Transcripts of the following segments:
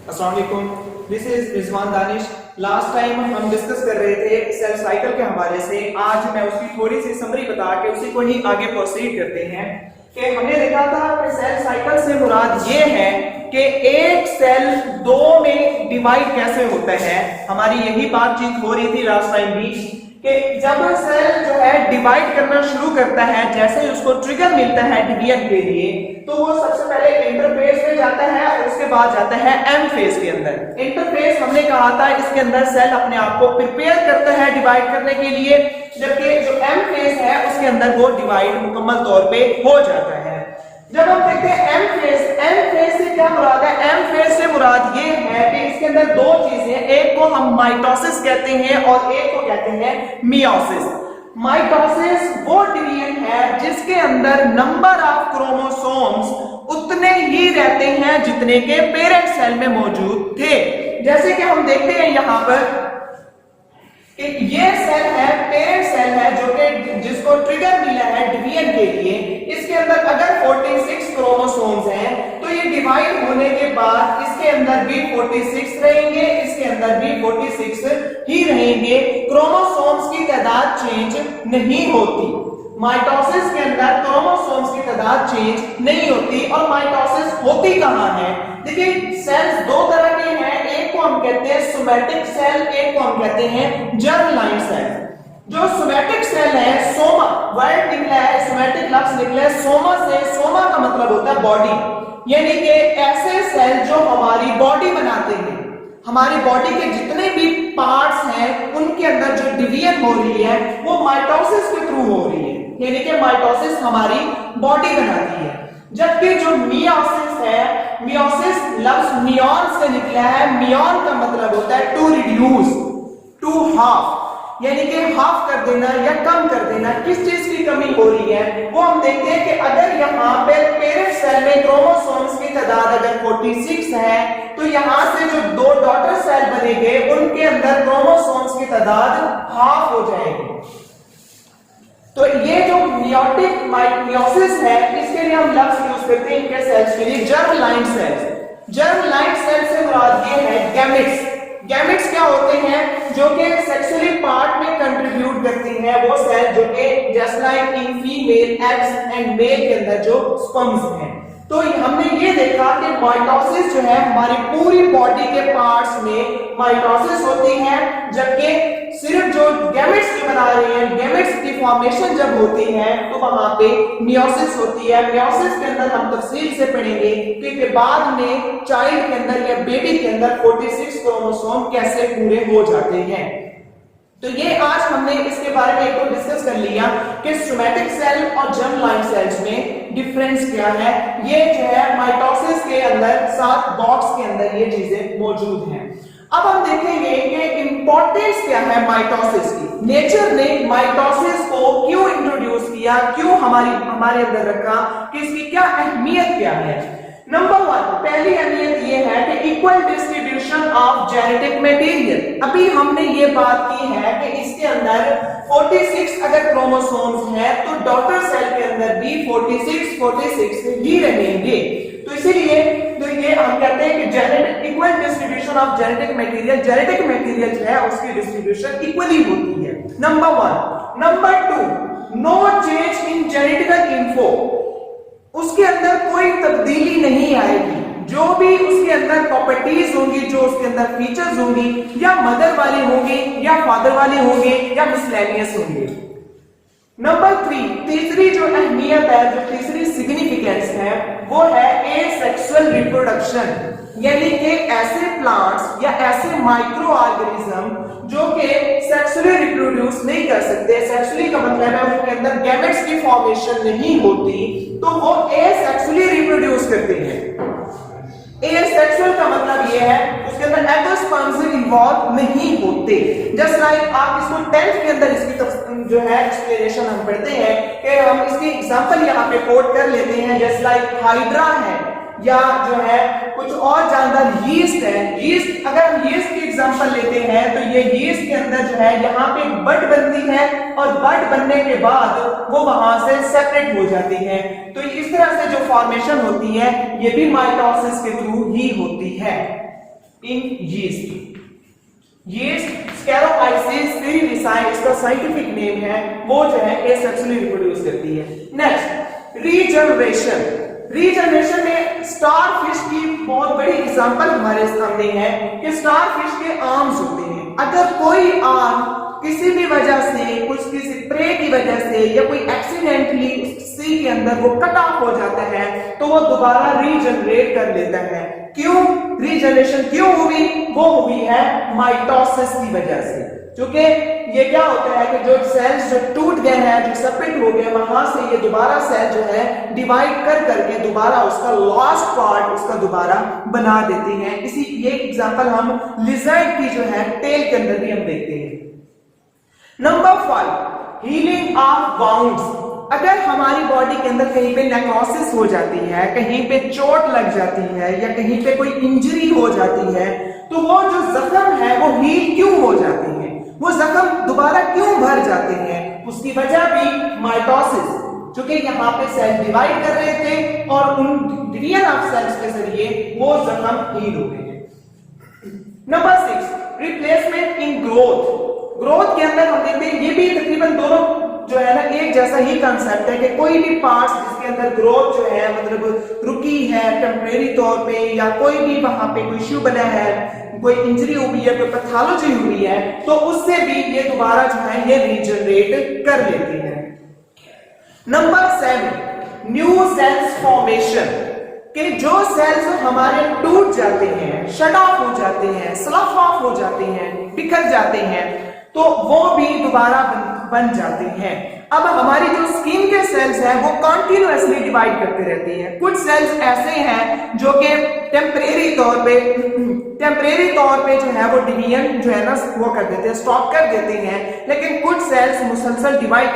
अस्सलाम वालेकुम, this is Rizwan Danish. Last time हम डिस्कस कर रहे थे सेल साइकिल के हवाले से। आज मैं उसकी थोड़ी सी समरी बता के उसी को ही आगे प्रोसीड करते हैं कि हमने देखा था कि सेल साइकिल से मुराद ये है कि एक सेल दो में डिवाइड कैसे होता है। हमारी यही बातचीत हो रही थी लास्ट टाइम भी कि जब सेल जो है डिवाइड करना शुरू करता है, जैसे ही उसको ट्रिगर मिलता है डिवीजन के लिए, तो वो सबसे पहले इंटरफेज में जाता है और उसके बाद जाता है एम फेज के अंदर। इंटरफेज हमने कहा था इसके अंदर सेल अपने आप को प्रिपेयर करता है डिवाइड करने के लिए, जबकि जो एम फेज है उसके अंदर वो डिवाइड मुकम्मल तौर पे हो जाता है। जब हम देखते हैं एम फेज से क्या मुराद है? एम फेज से मुराद ये है कि इसके अंदर दो चीजें, एक को हम माइटोसिस कहते हैं और एक को कहते हैं मियोसिस। माइटोसिस वो डिवीजन है जिसके अंदर नंबर ऑफ क्रोमोसोम्स उतने ही रहते हैं जितने के पेरेंट सेल में मौजूद थे। जैसे कि हम देखते हैं यहां पर ये सेल है, पेरेंट सेल है, जो कि जिसको ट्रिगर मिला है डिवीजन के लिए। इसके अंदर अगर 46 क्रोमोसोम्स हैं तो ये डिवाइड होने के बाद इसके अंदर भी 46 रहेंगे, इसके अंदर भी 46 ही रहेंगे। क्रोमोसोम्स की तादाद चेंज नहीं होती। माइटोसिस के अंदर क्रोमोसोम्स की तादाद चेंज नहीं होती। और माइटोसिस होती कहां है? देखिए, सेल्स दो तरह के हैं, एक को हम कहते हैं सोमैटिक सेल, एक को हम कहते हैं जर्मलाइन सेल। जो सोमैटिक सेल है, सोमा वर्ड निकला है, सोमैटिक लफ्ज निकला है सोमा से। सोमा का मतलब होता है बॉडी, यानी कि ऐसे सेल जो हमारी बॉडी बनाते हैं। हमारी बॉडी के जितने भी पार्ट्स हैं उनके अंदर जो डिवीजन हो रही है वो माइटोसिस के थ्रू हो रही है, यानी कि माइटोसिस हमारी बॉडी बनाती है। जबकि जो मियोसिस है, मियोसिस लफ्ज मियोन से निकला है। मियोन का मतलब होता है टू रिड्यूस, टू हाफ, यानी कि हाफ कर देना या कम कर देना। किस चीज की कमी हो रही है वो हम देखते हैं कि अगर यहाँ पे पेरेंट सेल में क्रोमोसोम्स की तादाद अगर 46 है तो यहाँ से जो दो डॉटर सेल बनेंगे उनके अंदर क्रोमोसोम्स की तादाद हाफ हो जाएगी। तो ये जो मियोसिस है इसके लिए हम लफ्ज यूज करते हैं इनके सेल्स के लिए जर्मलाइन सेल्स। जर्मलाइन सेल से मुराद ये है गैमेट्स। गैमेट्स क्या होते हैं? जो कि सेक्सुअली पार्ट में कंट्रीब्यूट करती हैं वो सेल जो कि just like in female eggs and male के अंदर जो स्पर्म्स हैं। तो हमने ये देखा कि माइटोसिस जो है हमारी पूरी बॉडी के पार्ट्स में माइटोसिस होती है, जबकि सिर्फ जो गैमेट्स जो बना रहे हैं, गैमेट्स की फॉर्मेशन जब होती है तो वहां पे मियोसिस होती है। मियोसिस के अंदर हम तफसील से पढ़ेंगे कि बाद में चाइल्ड के अंदर या बेबी के अंदर 46 क्रोमोसोम कैसे पूरे हो जाते हैं। तो ये आज हमने इसके बारे में एक तो डिस्कस कर लिया कि सोमैटिक सेल और जर्मलाइन सेल्स में डिफरेंस क्या है। ये जो है माइटोसिस के अंदर 7 बॉक्स के अंदर ये चीजें मौजूद हैं। अब हम देखेंगे कि इंपॉर्टेंस क्या है माइटोसिस की। नेचर ने माइटोसिस को क्यों इंट्रोड्यूस किया, क्यों हमारे अंदर रखा, कि इसकी क्या अहमियत क्या है। नंबर 1, पहली अहमियत ये है कि equal distribution of genetic material. अभी हमने ये बात की है कि इसके अंदर 46 अगर क्रोमोसोम्स हैं तो डॉटर सेल के अंदर भी 46 ही रहेंगे। तो इसीलिए तो ये हम कहते हैं कि genetic equal distribution of genetic material, genetic material जो है उसकी डिस्ट्रीब्यूशन इक्वली होती है। Number 1। Number 2, no change in genetical info. उसके अंदर कोई तब्दीली नहीं आएगी। जो भी उसके अंदर प्रॉपर्टीज होंगी, जो उसके अंदर फीचर्स होंगी, या मदर वाली होंगी या फादर वाली होंगी या मिसलेनियस होंगी। नंबर 3, तीसरी जो अहमियत है, जो तीसरी सिग्निफिकेंस है वो है एसेक्सुअल रिप्रोडक्शन, यानी कि ऐसे प्लांट्स या ऐसे माइक्रो ऑर्गेनिज्म जो कि सेक्सुअली रिप्रोड्यूस नहीं कर सकते। सेक्सुअली का मतलब है उनके अंदर गैमेट्स की फॉर्मेशन नहीं होती, तो वो एसेक्सुअली रिप्रोड्यूस करते हैं। एसेक्सुअल का मतलब ये है उसके अंदर एंडोस्पर्म्स इन्वॉल्व नहीं होते। जस्ट लाइक आप इसको 10th के अंदर इसकी जो है एक्सप्लेनेशन हम पढ़ते हैं कि हम इसकी एग्जांपल यहाँ पे कोट कर लेते हैं। जस्ट लाइक हाइड्रा है या जो है कुछ और जानदार यीस्ट है। यीस्ट, अगर हम यीस्ट की एग्जांपल लेते हैं तो ये यीस्ट के अंदर जो है यहाँ पे बड बनती है और बड बनने के बाद वो वहां से सेपरेट हो जाती है। तो इस तरह से जो फॉर्मेशन होती है ये भी माइटोसिस के थ्रू ही होती है। इन यीस्ट। यीस्ट स्कैरोमाइसिस स्पिरिलिसाई इसका साइंटिफिक नेम है, वो जो है एसेक्सुअली रिप्रोड्यूस करती है। Next regeneration. रीजनरेशन में स्टार फिश की बहुत बड़ी एग्जांपल हमारे सामने है कि स्टार फिश के आर्म्स होते हैं। अगर कोई आर्म किसी भी वजह से, कुछ किसी प्रे की वजह से या कोई एक्सीडेंटली सी के अंदर वो कट ऑफ हो जाता है तो वो दोबारा रीजनरेट कर लेता है। क्यों रीजनरेशन क्यों हुई? वो हुई है माइटोसिस की वजह से। क्योंकि ये क्या होता है कि जो सेल्स जो टूट गए हैं, जो सेपरेट हो गए, वहां से ये दोबारा सेल जो है डिवाइड कर करके दोबारा उसका लॉस्ट पार्ट उसका दोबारा बना देते हैं। इसी ये एग्जांपल हम लिजर्ड की जो है टेल के अंदर भी हम देखते हैं। Number 5 healing of wounds. अगर हमारी बॉडी के अंदर कहीं पे नेक्रोसिस हो जाती है, कहीं पे चोट लग जाती है या कहीं पे कोई इंजरी हो जाती है तो वो जो जख्म है वो हील क्यों हो जाती है, वो जख्म दोबारा क्यों भर जाते हैं? उसकी वजह भी माइटोसिस, क्योंकि यहाँ पे सेल डिवाइड कर रहे थे और उन डिवीजन ऑफ सेल्स के जरिए वो जख्म हील हो गए हैं। Number 6 replacement in growth. Growth के अंदर हम देखते हैं ये भी तकरीबन दोनों जो है ना एक जैसा ही कंसेप्ट है कि कोई भी पार्ट्स जिसके अंदर ग्रोथ जो है मतलब रुकी है टेम्परेरी तौर पे या कोई भी वहां पे कोई इश्यू बना है, कोई इंजरी हुई है, कोई पैथोलॉजी हुई है तो उससे भी ये दोबारा जो है ये रीजनरेट कर लेती है। Number 7 new sales formation. कि जो सेल्स हमारे टूट जाते हैं, शट ऑफ हो जाते हैं, स्लफ ऑफ हो जाते हैं, बिखर जाते हैं तो वो भी दोबारा बन जाते हैं। अब हमारी जो स्किन के सेल्स हैं वो कॉन्टिन्यूअसली डिवाइड करते रहते हैं। कुछ सेल्स ऐसे हैं जो कि टेम्परेरी तौर पे जो है वो डिवीजन जो है ना वो कर देते हैं, स्टॉप कर देते हैं, लेकिन कुछ सेल्स मुसलसल डिवाइड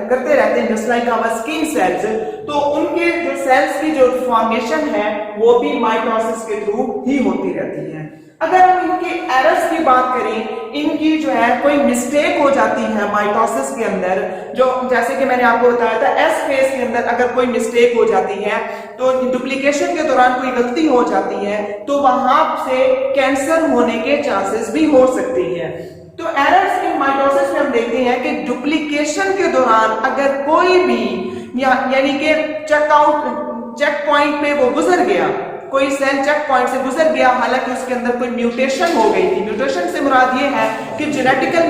करते रहते हैं just like our skin cells. तो उनके जो सेल्स की जो फॉर्मेशन है वो भी माइटोसिस के थ्रू ही होती रहती है। अगर हम इनके एरर्स की बात करें, इनकी जो है कोई मिस्टेक हो जाती है माइटोसिस के अंदर, जो जैसे कि मैंने आपको बताया था एस फेज के अंदर अगर कोई मिस्टेक हो जाती है तो डुप्लीकेशन के दौरान कोई गलती हो जाती है तो वहां से कैंसर होने के चांसेस भी हो सकती है। तो एरर्स इन माइटोसिस में हम देखते हैं कि डुप्लीकेशन के दौरान अगर कोई भी यानी कि चेक पॉइंट पे वो गुजर गया, कोई सेल चेक पॉइंट से गुजर गया हालांकि उसके अंदर कोई म्यूटेशन हो गई थी। म्यूटेशन से मुराद ये है कि जेनेटिकल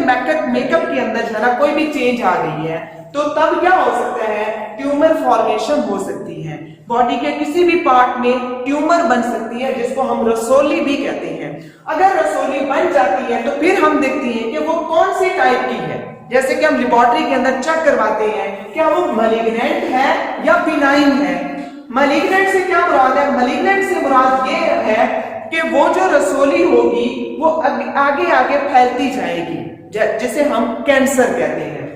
मेकअप के अंदर जो है ना कोई भी चेंज आ गई है तो तब क्या हो सकता है? ट्यूमर फॉर्मेशन हो सकती है। बॉडी के किसी भी पार्ट में ट्यूमर बन सकती है जिसको हम रसोली भी कहते हैं। अगर रसोली बन जाती है तो फिर हम देखते हैं कि वो कौन सी टाइप की है। जैसे कि हम लेबोरेटरी के अंदर चेक करवाते हैं क्या वो मैलिग्नेंट है या बिनाइन है। मैलिग्नेंट से क्या मुराद है? मैलिग्नेंट से मुराद ये है कि वो जो रसोली होगी वो आगे आगे फैलती जाएगी, जिसे हम कैंसर कहते हैं।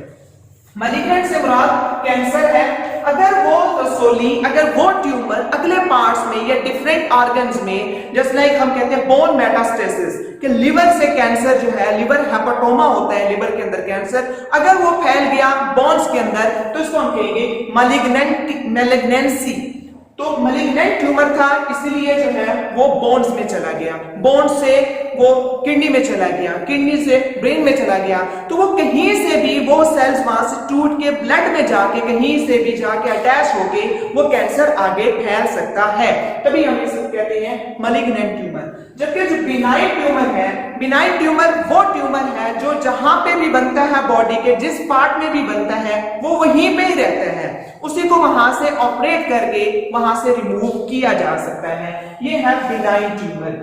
मैलिग्नेंट से मुराद कैंसर है। अगर वो रसोली, अगर वो ट्यूमर अगले पार्ट्स में या डिफरेंट ऑर्गन्स में, जैसे लाइक हम कहते हैं बोन मेटास्टेसिस कि लिवर से कैंसर जो है, लिवर हेपाटोमा होता है लिवर के अंदर कैंसर, अगर वो फैल गया बोन्स के अंदर तो इसको हम कहेंगे मैलिग्नेंसी। तो मैलिग्नेंट ट्यूमर था इसलिए जो है वो बोन्स में चला गया, बोन्स से वो किडनी में चला गया, किडनी से ब्रेन में चला गया, तो वो कहीं से भी वो सेल्स वहां से टूट के ब्लड में जाके कहीं से भी जाके अटैच होके वो कैंसर आगे फैल सकता है। तभी हम इसे कहते हैं मैलिग्नेंट ट्यूमर। जबकि जो बिनाइन ट्यूमर है, बिनाइन ट्यूमर वो ट्यूमर है जो जहां पे भी बनता है बॉडी के जिस पार्ट में भी बनता है वो वहीं पे ही रहता है, उसी को वहां से ऑपरेट करके वहां से रिमूव किया जा सकता है। ये है बिनाइन ट्यूमर।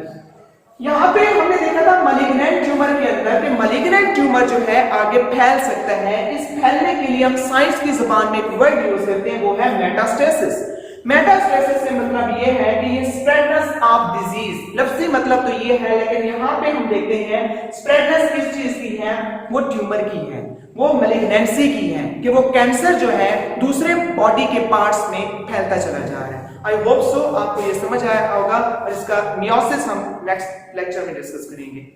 यहाँ पे हमने देखा था मैलिग्नेंट ट्यूमर के अंदर कि मैलिग्नेंट ट्यूमर जो है आगे फैल सकता है। इस फैलने के लिए हम साइंस की जुबान में एक वर्ड यूज करते हैं, वो है मेटास्टेसिस। मेटास्टेसिस से मतलब ये है कि ये स्प्रेडनेस ऑफ डिजीज, लफ्जी मतलब तो ये है, लेकिन यहाँ पे हम देखते हैं स्प्रेडनेस किस चीज की है? वो ट्यूमर की है, वो मैलिग्नेंसी की है कि वो कैंसर जो है दूसरे बॉडी के पार्ट्स में फैलता चला जा रहा है। आई होप सो आपको ये समझ आया होगा और इसका मियोसिस हम नेक्स्ट लेक्चर में डिस्कस करेंगे।